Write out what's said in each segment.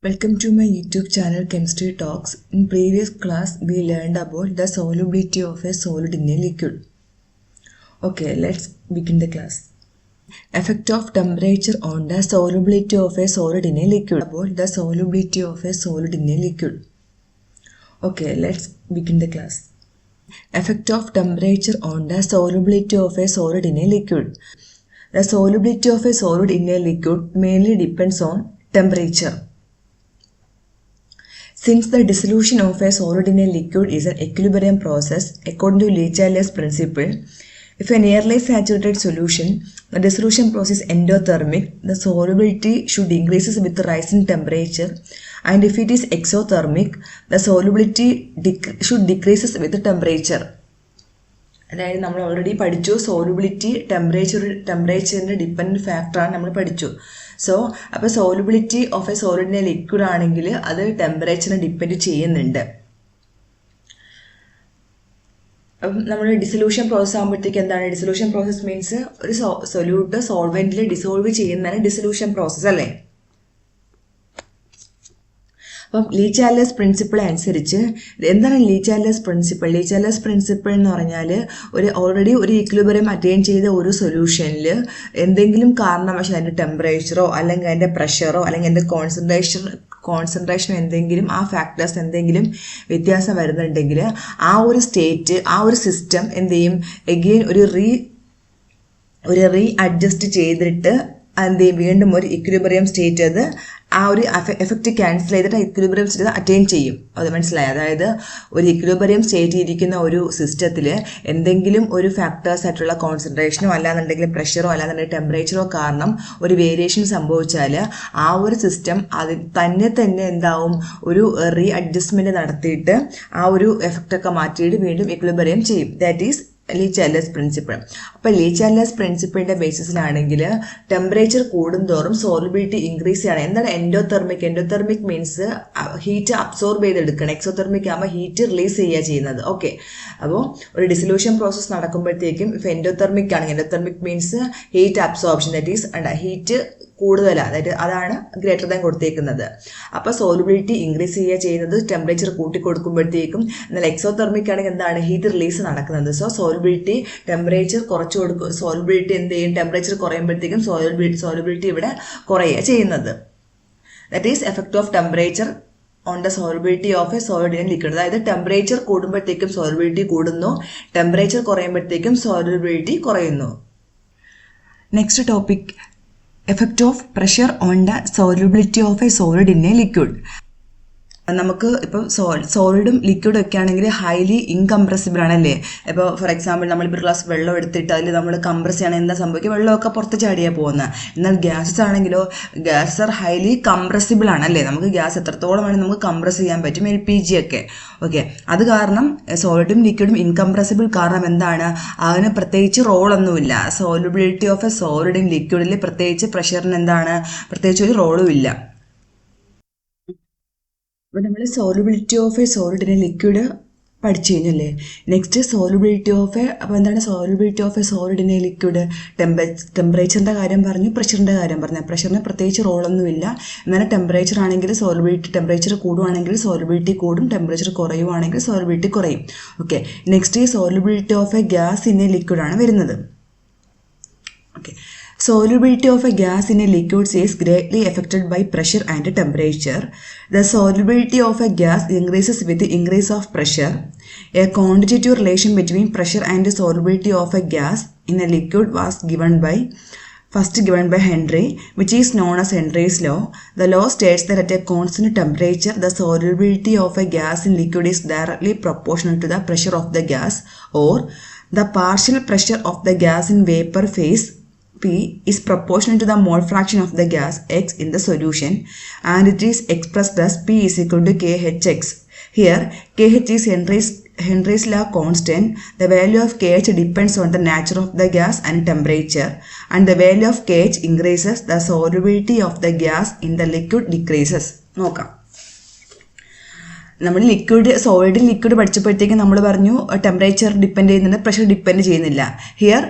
Welcome to my YouTube channel Chemistry Talks. In previous class we learned about the solubility of a solid in a liquid. Okay, let's begin the class. Effect of temperature on the solubility of a solid in a liquid. About the solubility of a solid in a liquid. Okay, let's begin the class. Effect of temperature on the solubility of a solid in a liquid. The solubility of a solid in a liquid mainly depends on temperature. Since the dissolution of a solid in a liquid is an equilibrium process, according to Le Chalais principle, if a nearly saturated solution, the dissolution process is endothermic, the solubility should increase with the rise in temperature, and if it is exothermic, the solubility should decrease with the temperature. അതായത് നമ്മൾ already പഠിച്ചു solubility ടെമ്പറേച്ചറിൻ്റെ dependent ഫാക്ടറാണ് നമ്മൾ പഠിച്ചു. അപ്പോൾ solubility of A സോളിഡിൻ്റെ liquid ആണെങ്കിൽ അത് ടെമ്പറേച്ചറിനെ depend ചെയ്യുന്നുണ്ട്. അപ്പം നമ്മൾ ഡിസൊല്യൂഷൻ പ്രോസസ് ആകുമ്പോഴത്തേക്ക് എന്താണ് ഡിസൊല്യൂഷൻ പ്രോസസ് മീൻസ് ഒരു സൊല്യൂട്ട് സോൾവെന്റിൽ ഡിസോൾവ് ചെയ്യുന്നതാണ് ഡിസൊല്യൂഷൻ പ്രോസസ് അല്ലേ. അപ്പം ലീ ചാർലസ് പ്രിൻസിപ്പിൾ അനുസരിച്ച് എന്താണ് ലീ ചാർലസ് പ്രിൻസിപ്പിൾ? ലീ ചാർലസ് പ്രിൻസിപ്പിൾ എന്ന് പറഞ്ഞാൽ ഓൾറെഡി ഒരു ഇക്വിലിബ്രിയം അറ്റൈൻ ചെയ്ത ഒരു സൊല്യൂഷനിൽ എന്തെങ്കിലും കാരണവശാൽ അതിൻ്റെ ടെമ്പറേച്ചറോ അല്ലെങ്കിൽ അതിൻ്റെ പ്രഷറോ അല്ലെങ്കിൽ അതിൻ്റെ കോൺസെൻട്രേഷനോ എന്തെങ്കിലും ആ ഫാക്ടേഴ്സ് എന്തെങ്കിലും വ്യത്യാസം വരുന്നുണ്ടെങ്കിൽ ആ ഒരു സ്റ്റേറ്റ് ആ ഒരു സിസ്റ്റം എന്ത് ചെയ്യും എഗെയിൻ ഒരു റീ അഡ്ജസ്റ്റ് ചെയ്തിട്ട് എന്ത് ചെയ്യും വീണ്ടും ഒരു ഇക്വിലിബ്രിയം സ്റ്റേറ്റ് അത് ആ ഒരു എഫക്റ്റ് ക്യാൻസൽ ചെയ്തിട്ട് ഇക്വിലിബ്രിയം സ്റ്റേറ്റ് അറ്റൈൻ ചെയ്യും. അത് മനസ്സിലായി. അതായത് ഒരു ഇക്വിലിബ്രിയം സ്റ്റേറ്റ് ഇരിക്കുന്ന ഒരു സിസ്റ്റത്തിൽ എന്തെങ്കിലും ഒരു ഫാക്ടേഴ്സ് ആയിട്ടുള്ള കോൺസെൻട്രേഷനോ അല്ലാന്നുണ്ടെങ്കിൽ പ്രഷറോ അല്ലാന്നുണ്ടെങ്കിൽ ടെമ്പറേച്ചറോ കാരണം ഒരു വേരിയേഷൻ സംഭവിച്ചാൽ ആ ഒരു സിസ്റ്റം അത് തന്നെ എന്താവും ഒരു റീ അഡ്ജസ്റ്റ്മെൻറ്റ് നടത്തിയിട്ട് ആ ഒരു എഫക്റ്റൊക്കെ മാറ്റിയിട്ട് വീണ്ടും ഇക്വിലിബ്രിയം ചെയ്യും. ദാറ്റ് ഈസ് ലീ ചാർലസ് പ്രിൻസിപ്പിൾ. അപ്പോൾ ലീ ചാർലസ് പ്രിൻസിപ്പിളിൻ്റെ ബേസിസിലാണെങ്കിൽ ടെമ്പറേച്ചർ കൂടുന്തോറും സോലുബിലിറ്റി ഇൻക്രീസ് ചെയ്യണം. എന്താണ് എൻഡോതെർമിക് മീൻസ് ഹീറ്റ് അബ്സോർബ് ചെയ്തെടുക്കണം. എക്സോതെർമിക് ആകുമ്പോൾ ഹീറ്റ് റിലീസ് ചെയ്യുക ചെയ്യുന്നത്. ഓക്കെ, അപ്പോൾ ഒരു ഡിസൊല്യൂഷൻ പ്രോസസ് നടക്കുമ്പോഴത്തേക്കും ഇപ്പോൾ എൻഡോതെർമിക് ആണെങ്കിൽ endothermic means heat absorption, that is heat കൂടുതലാണ്, അതാണ് ഗ്രേറ്റർ ദാൻ കൊടുത്തേക്കുന്നത്. അപ്പോൾ സോലുബിലിറ്റി ഇൻക്രീസ് ചെയ്യുക ചെയ്യുന്നത് ടെമ്പറേച്ചർ കൂട്ടി കൊടുക്കുമ്പോഴത്തേക്കും. എന്നാൽ എക്സോതെർമിക് ആണെങ്കിൽ എന്താണ് ഹീറ്റ് റിലീസ് നടക്കുന്നത്. സോലുബിലിറ്റി ടെമ്പറേച്ചർ കുറച്ച് കൊടുക്കും. സോലുബിലിറ്റി എന്ത് ചെയ്യും ടെമ്പറേച്ചർ കുറയുമ്പോഴത്തേക്കും സോലുബിലിറ്റി ഇവിടെ കുറയുക ചെയ്യുന്നത്. That is effect of temperature on the solubility of a solid in liquid. അതായത് ടെമ്പറേച്ചർ കൂടുമ്പോഴത്തേക്കും സോലുബിലിറ്റി കൂടുന്നു, ടെമ്പറേച്ചർ കുറയുമ്പോഴത്തേക്കും സോലുബിലിറ്റി കുറയുന്നു. Next topic, effect of pressure on the solubility of a solid in a liquid. നമുക്ക് ഇപ്പോൾ സോളിഡും ലിക്വിഡും ഒക്കെ ആണെങ്കിൽ highly incompressible ആണല്ലേ. ഇപ്പോൾ for example നമ്മളിപ്പോൾ ഒരു ഗ്ലാസ് വെള്ളം എടുത്തിട്ട് അതിൽ നമ്മൾ കംപ്രസ് ചെയ്യണമെങ്കിൽ എന്താ സംഭവിക്കുക, വെള്ളമൊക്കെ പുറത്ത് ചാടിയാണ് പോകുന്നത്. എന്നാൽ ഗ്യാസസ് ആണെങ്കിലോ ഗ്യാസ് ആർ ഹൈലി കംപ്രസിബിൾ ആണല്ലേ. നമുക്ക് ഗ്യാസ് എത്രത്തോളം വേണമെങ്കിൽ നമുക്ക് കംപ്രസ് ചെയ്യാൻ പറ്റും, LPG ഒക്കെ. ഓക്കെ, അത് കാരണം സോളിഡും ലിക്വിഡും ഇൻകംപ്രസിബിൾ കാരണം എന്താണ്, അതിന് പ്രത്യേകിച്ച് റോളൊന്നുമില്ല. Solubility of a solid in ലിക്വിഡിൽ പ്രത്യേകിച്ച് പ്രഷറിന് എന്താണ് പ്രത്യേകിച്ച് ഒരു റോളും ഇല്ല. അപ്പോൾ നമ്മൾ solubility of a solid in a liquid പഠിച്ചു കഴിഞ്ഞല്ലേ. നെക്സ്റ്റ് സോലുബിലിറ്റി ഓഫ് എ, അപ്പോൾ എന്താണ് solubility of a solid in a liquid? ടെമ്പറേച്ചറിൻ്റെ കാര്യം പറഞ്ഞു, പ്രഷറിൻ്റെ കാര്യം പറഞ്ഞു. പ്രഷറിന് പ്രത്യേകിച്ച് റോളൊന്നുമില്ല. എന്നാൽ ടെമ്പറേച്ചർ ആണെങ്കിൽ ടെമ്പറേച്ചർ കൂടുവാണെങ്കിൽ സോലുബിലിറ്റി കൂടും, ടെമ്പറേച്ചർ കുറയുവാണെങ്കിൽ സോലുബിലിറ്റി കുറയും. Okay, next solubility of a gas in a ലിക്വിഡാണ് വരുന്നത്. Okay, solubility of a gas in a liquid is greatly affected by pressure and temperature. The solubility of a gas increases with the increase of pressure. A quantitative relation between pressure and solubility of a gas in a liquid was given by Henry, which is known as Henry's law. The law states that at a constant temperature, the solubility of a gas in liquid is directly proportional to the pressure of the gas, or the partial pressure of the gas in vapor phase P is proportional to the mole fraction of the gas X in the solution, and it is expressed as P is equal to KHX. Here, KH is Henry's law constant. The value of KH depends on the nature of the gas and temperature, and the value of KH increases, the solubility of the gas in the liquid decreases. നോക്കാം. നമ്മൾ solid liquid പഠിച്ചപ്പോഴത്തേക്കും നമ്മൾ പറഞ്ഞു temperature depend ചെയ്യുന്നുണ്ട്, pressure depend ചെയ്യുന്നില്ല. Here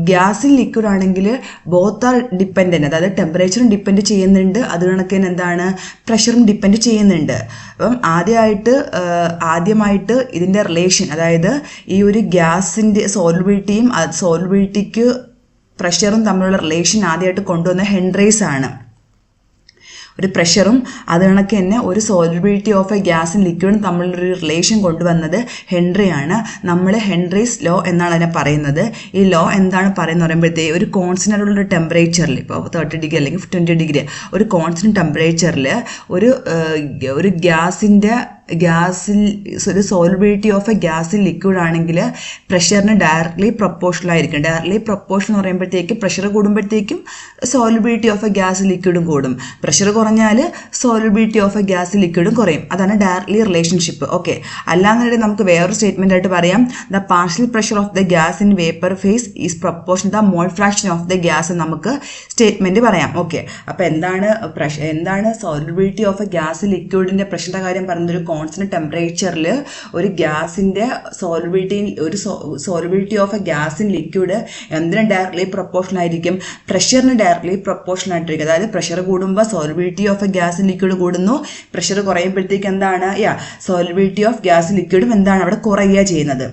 ഗ്യാസിൽ liquid ആണെങ്കിൽ both are dependent, അതായത് ടെമ്പറേച്ചറും depend ചെയ്യുന്നുണ്ട്, അത് കണക്കിന് എന്താണ് പ്രഷറും ഡിപ്പെൻഡ് ചെയ്യുന്നുണ്ട്. അപ്പം ആദ്യമായിട്ട് ഇതിൻ്റെ റിലേഷൻ, അതായത് ഈ ഒരു ഗ്യാസിൻ്റെ സോൾബിലിറ്റിക്ക് പ്രഷറും തമ്മിലുള്ള റിലേഷൻ ആദ്യമായിട്ട് കൊണ്ടുവന്ന ഹെൻറിസ് ആണ്. ഒരു പ്രഷറും അത് കണക്ക് തന്നെ ഒരു സോൾബിലിറ്റി ഓഫ് എ ഗ്യാസും ലിക്വിഡും തമ്മിലൊരു റിലേഷൻ കൊണ്ടുവന്നത് ഹെൻറിയാണ്. നമ്മൾ ഹെൻറീസ് ലോ എന്നാണ് അതിനെ പറയുന്നത്. ഈ ലോ എന്താണ് പറയുന്നത് പറയുമ്പോഴത്തേക്ക് ഒരു കോൺസ്റ്റൻ്റ് ഉള്ള ടെമ്പറേച്ചറിൽ, ഇപ്പോൾ 30 ഡിഗ്രി അല്ലെങ്കിൽ 20 ഡിഗ്രി ഒരു കോൺസ്റ്റൻ്റ് ടെമ്പറേച്ചറിൽ ഒരു ഗ്യാസിൽ ഒരു സോൾബിലിറ്റി ഓഫ് എ ഗ്യാസിൽ ലിക്വിഡ് ആണെങ്കിൽ പ്രഷറിന് ഡയറക്ട്ലി പ്രൊപ്പോർഷണൽ ആയിരിക്കും. ഡയറക്ട്ലി പ്രൊപ്പോർഷൻ എന്ന് പറയുമ്പോഴത്തേക്കും പ്രഷർ കൂടുമ്പോഴത്തേക്കും സോൾബിലിറ്റി ഓഫ് എ ഗ്യാസ് ലിക്വിഡും കൂടും, പ്രഷർ കുറഞ്ഞാൽ സോൾബിലിറ്റി ഓഫ് എ ഗ്യാസ് ലിക്വിഡും കുറയും. അതാണ് ഡയറക്ട്ലി റിലേഷൻഷിപ്പ്. ഓക്കെ, അല്ലാന്നുണ്ടെങ്കിൽ നമുക്ക് വേറൊരു സ്റ്റേറ്റ്മെൻ്റ് ആയിട്ട് പറയാം, the partial pressure of the gas in vapour phase is proportion the mole fraction of the gas നമുക്ക് സ്റ്റേറ്റ്മെൻറ്റ് പറയാം. ഓക്കെ, അപ്പോൾ എന്താണ് സോൾബിലിറ്റി ഓഫ് എ ഗ്യാസ് ലിക്വിഡിൻ്റെ പ്രഷറിൻ്റെ കാര്യം പറയുന്നത്? ഒരു കോൺസ്റ്റന്റ് ടെമ്പറേച്ചറിൽ ഒരു ഗ്യാസിൻ്റെ solubility of a gas in liquid എന്തിനും ഡയറക്ട്ലി പ്രൊപ്പോർഷണൽ ആയിരിക്കും? പ്രഷറിന് ഡയറക്ട്ലി പ്രൊപ്പോർഷണൽ ആയിട്ടിരിക്കും. അതായത് പ്രഷർ കൂടുമ്പോൾ solubility of a gas in liquid കൂടുന്നു, പ്രഷർ കുറയുമ്പോഴത്തേക്ക് എന്താണ് സോൾബിലിറ്റി ഓഫ് ഗ്യാസ് ലിക്വിഡും എന്താണ് അവിടെ കുറയുക ചെയ്യുന്നത്.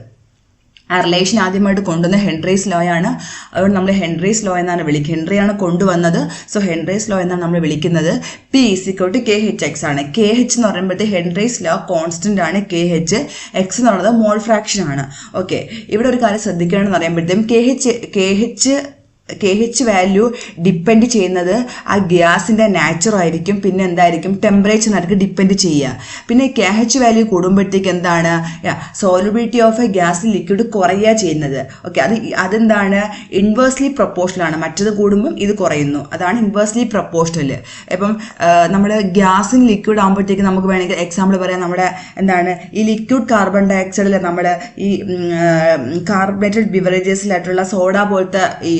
ആ റിലേഷൻ ആദ്യമായിട്ട് കൊണ്ടുവന്ന ഹെൻറീസ് ലോ ആണ്. അതുകൊണ്ട് നമ്മൾ ഹെൻറീസ് ലോ എന്നാണ് വിളിക്കുന്നത്. ഹെൻറിയാണ് കൊണ്ടുവന്നത്. സോ ഹെൻറീസ് ലോ എന്നാണ് നമ്മൾ വിളിക്കുന്നത്. P = KHX ആണ്. KH എന്ന് പറയുമ്പോഴത്തേക്ക് ഹെൻറീസ് ലോ കോൺസ്റ്റന്റ് ആണ്. KH എന്ന് പറയുന്നത് മോൾ ഫ്രാക്ഷൻ ആണ്. ഓക്കെ, ഇവിടെ ഒരു കാര്യം ശ്രദ്ധിക്കണമെന്ന് പറയുമ്പോഴത്തേക്കും KH വാല്യൂ ഡിപ്പെൻഡ് ചെയ്യുന്നത് ആ ഗ്യാസിൻ്റെ നാച്ചറായിരിക്കും, പിന്നെ എന്തായിരിക്കും ടെമ്പറേച്ചറിനായിരിക്കും ഡിപ്പെൻഡ് ചെയ്യുക. പിന്നെ KH വാല്യൂ കൂടുമ്പോഴത്തേക്ക് എന്താണ് solubility of a gas liquid കുറയുക ചെയ്യുന്നത്. ഓക്കെ, അതെന്താണ് ഇൻവേഴ്സ്ലി പ്രൊപ്പോർഷണൽ ആണ്. മറ്റത് കൂടുമ്പം ഇത് കുറയുന്നു, അതാണ് ഇൻവേഴ്സ്ലി പ്രൊപ്പോർഷണൽ. ഇപ്പം നമ്മൾ ഗ്യാസിന് ലിക്വിഡ് ആകുമ്പോഴത്തേക്ക് നമുക്ക് വേണമെങ്കിൽ എക്സാമ്പിൾ പറയാം. നമ്മുടെ എന്താണ് ഈ ലിക്വിഡ് കാർബൺ ഡൈ ഓക്സൈഡിൽ നമ്മൾ ഈ കാർബണേറ്റഡ് ബിവറേജസിലായിട്ടുള്ള സോഡ പോലത്തെ ഈ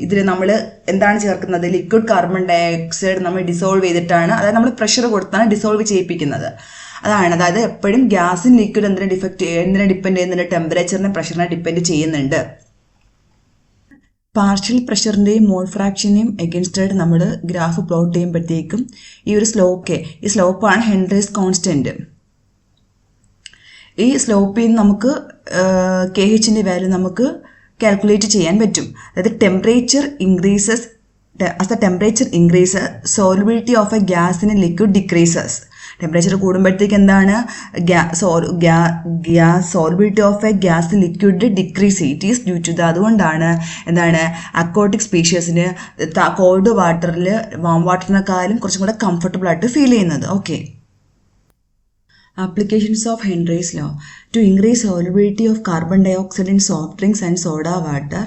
ഇതിൽ നമ്മൾ എന്താണ് ചേർക്കുന്നത്? ലിക്വിഡ് കാർബൺ ഡൈ ഓക്സൈഡ് നമ്മൾ ഡിസോൾവ് ചെയ്തിട്ടാണ്, അതായത് നമ്മൾ പ്രഷർ കൊടുത്താണ് ഡിസോൾവ് ചെയ്യിപ്പിക്കുന്നത്. അതായത് എപ്പോഴും ഗ്യാസിൻ ലിക്വിഡ് എന്തിനെ ഡിപ്പെൻഡ് ചെയ്യുന്നുണ്ട്? ടെമ്പറേച്ചറിനെ പ്രഷറിനെ ഡിപ്പെൻഡ് ചെയ്യുന്നുണ്ട്. പാർഷ്യൽ പ്രഷറിൻ്റെയും മോൾ ഫ്രാക്ഷനെയും എഗൻസ്റ്റായിട്ട് നമ്മൾ ഗ്രാഫ് പ്ലോട്ട് ചെയ്യുമ്പോഴത്തേക്കും ഈ സ്ലോപ്പാണ് ഹെൻറീസ് കോൺസ്റ്റന്റ്. ഈ സ്ലോപ്പിൽ നിന്ന് നമുക്ക് KHൻ്റെ വാല്യൂ നമുക്ക് കാൽക്കുലേറ്റ് ചെയ്യാൻ പറ്റും. അതായത് temperature increases as the temperature increases, solubility of a gas in a liquid decreases. Temperature കൂടുമ്പോഴത്തേക്ക് എന്താണ് solubility of a gas liquid decrease. It is due to അതുകൊണ്ടാണ് എന്താണ് അക്വാട്ടിക് സ്പീഷീസിന് കോൾഡ് വാട്ടറിൽ വാം വാട്ടറിനെക്കാളും കുറച്ചും കൂടെ കംഫർട്ടബിൾ ആയിട്ട് ഫീൽ ചെയ്യുന്നത്. Okay, applications of Henry's law. To increase solubility of carbon dioxide in soft drinks and soda water,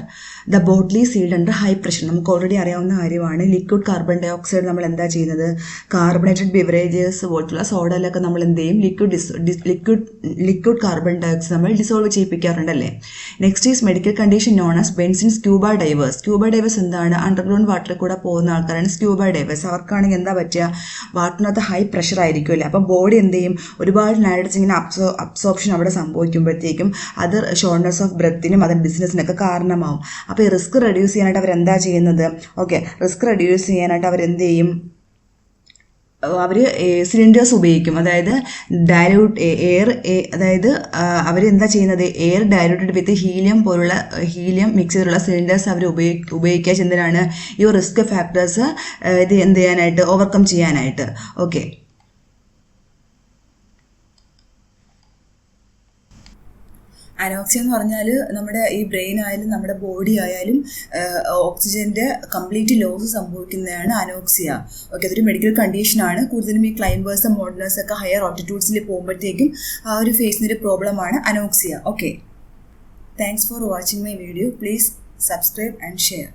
the bottle is sealed under high pressure. നമുക്ക് ഓൾറെഡി അറിയാവുന്ന കാര്യമാണ്. ലിക്വിഡ് കാർബൺ ഡൈ ഓക്സൈഡ് നമ്മൾ എന്താ ചെയ്യുന്നത്? Carbonated beverages പോലത്തുള്ള സോഡയിലൊക്കെ നമ്മൾ എന്ത് ചെയ്യും? ലിക്വിഡ് കാർബൺ ഡൈ ഓക്സൈഡ് നമ്മൾ ഡിസോൾവ് ചെയ്യിപ്പിക്കാറുണ്ടല്ലേ. Next is medical condition known as bends in scuba divers. Scuba divers എന്താണ്? അണ്ടർഗ്രൗണ്ട് വാട്ടറിൽ കൂടെ പോകുന്ന ആൾക്കാരാണ് സ്ക്യൂബ ഡൈവേഴ്സ്. അവർക്കാണെങ്കിൽ എന്താ പറ്റുക? വാട്ടറിനകത്ത് ഹൈ പ്രഷർ ആയിരിക്കുമല്ലേ. അപ്പം ബോഡി എന്ത് ചെയ്യും? ഒരുപാട് നൈട്രജൻ ഇങ്ങനെ അബ്സോർപ്ഷൻ അവിടെ സംഭവിക്കുമ്പോഴത്തേക്കും അത് ഷോർട്ട്നെസ് ഓഫ് ബ്രെത്തിനും അത് ഡിസ്നെസ്സിനൊക്കെ കാരണമാവും. അപ്പോൾ ഈ റിസ്ക് റെഡ്യൂസ് ചെയ്യാനായിട്ട് അവരെന്താ ചെയ്യുന്നത്? ഓക്കെ, റിസ്ക് റെഡ്യൂസ് ചെയ്യാനായിട്ട് അവരെന്ത് ചെയ്യും? അവർ സിലിണ്ടേഴ്സ് ഉപയോഗിക്കും. അതായത് ഡയലൂട്ട് എയർ, അതായത് അവരെന്താ ചെയ്യുന്നത്? എയർ ഡയലൂട്ടഡ് വിത്ത് ഹീലിയം പോലുള്ള ഹീലിയം മിക്സ് ചെയ്തിട്ടുള്ള സിലിണ്ടേഴ്സ് അവർ ഉപയോഗിക്കുക. എന്തിനാണ്? ഈ റിസ്ക് ഫാക്ടേഴ്സ് ഇത് എന്ത് ചെയ്യാനായിട്ട്? ഓവർകം ചെയ്യാനായിട്ട്. ഓക്കെ, അനോക്സിയ എന്ന് പറഞ്ഞാൽ നമ്മുടെ ഈ ബ്രെയിൻ ആയാലും നമ്മുടെ ബോഡി ആയാലും ഓക്സിജൻ്റെ കംപ്ലീറ്റ് ലോസ് സംഭവിക്കുന്നതാണ് അനോക്സിയ. ഓക്കെ, അതൊരു മെഡിക്കൽ കണ്ടീഷനാണ്. കൂടുതലും ഈ ക്ലൈംബേഴ്സ് മോഡലേഴ്സ് ഒക്കെ ഹയർ ഓൾട്ടിറ്റ്യൂഡ്സിൽ പോകുമ്പോഴത്തേക്കും ആ ഒരു ഫേസിനൊരു പ്രോബ്ലമാണ് anoxia. Okay, thanks for watching my video. Please subscribe and share.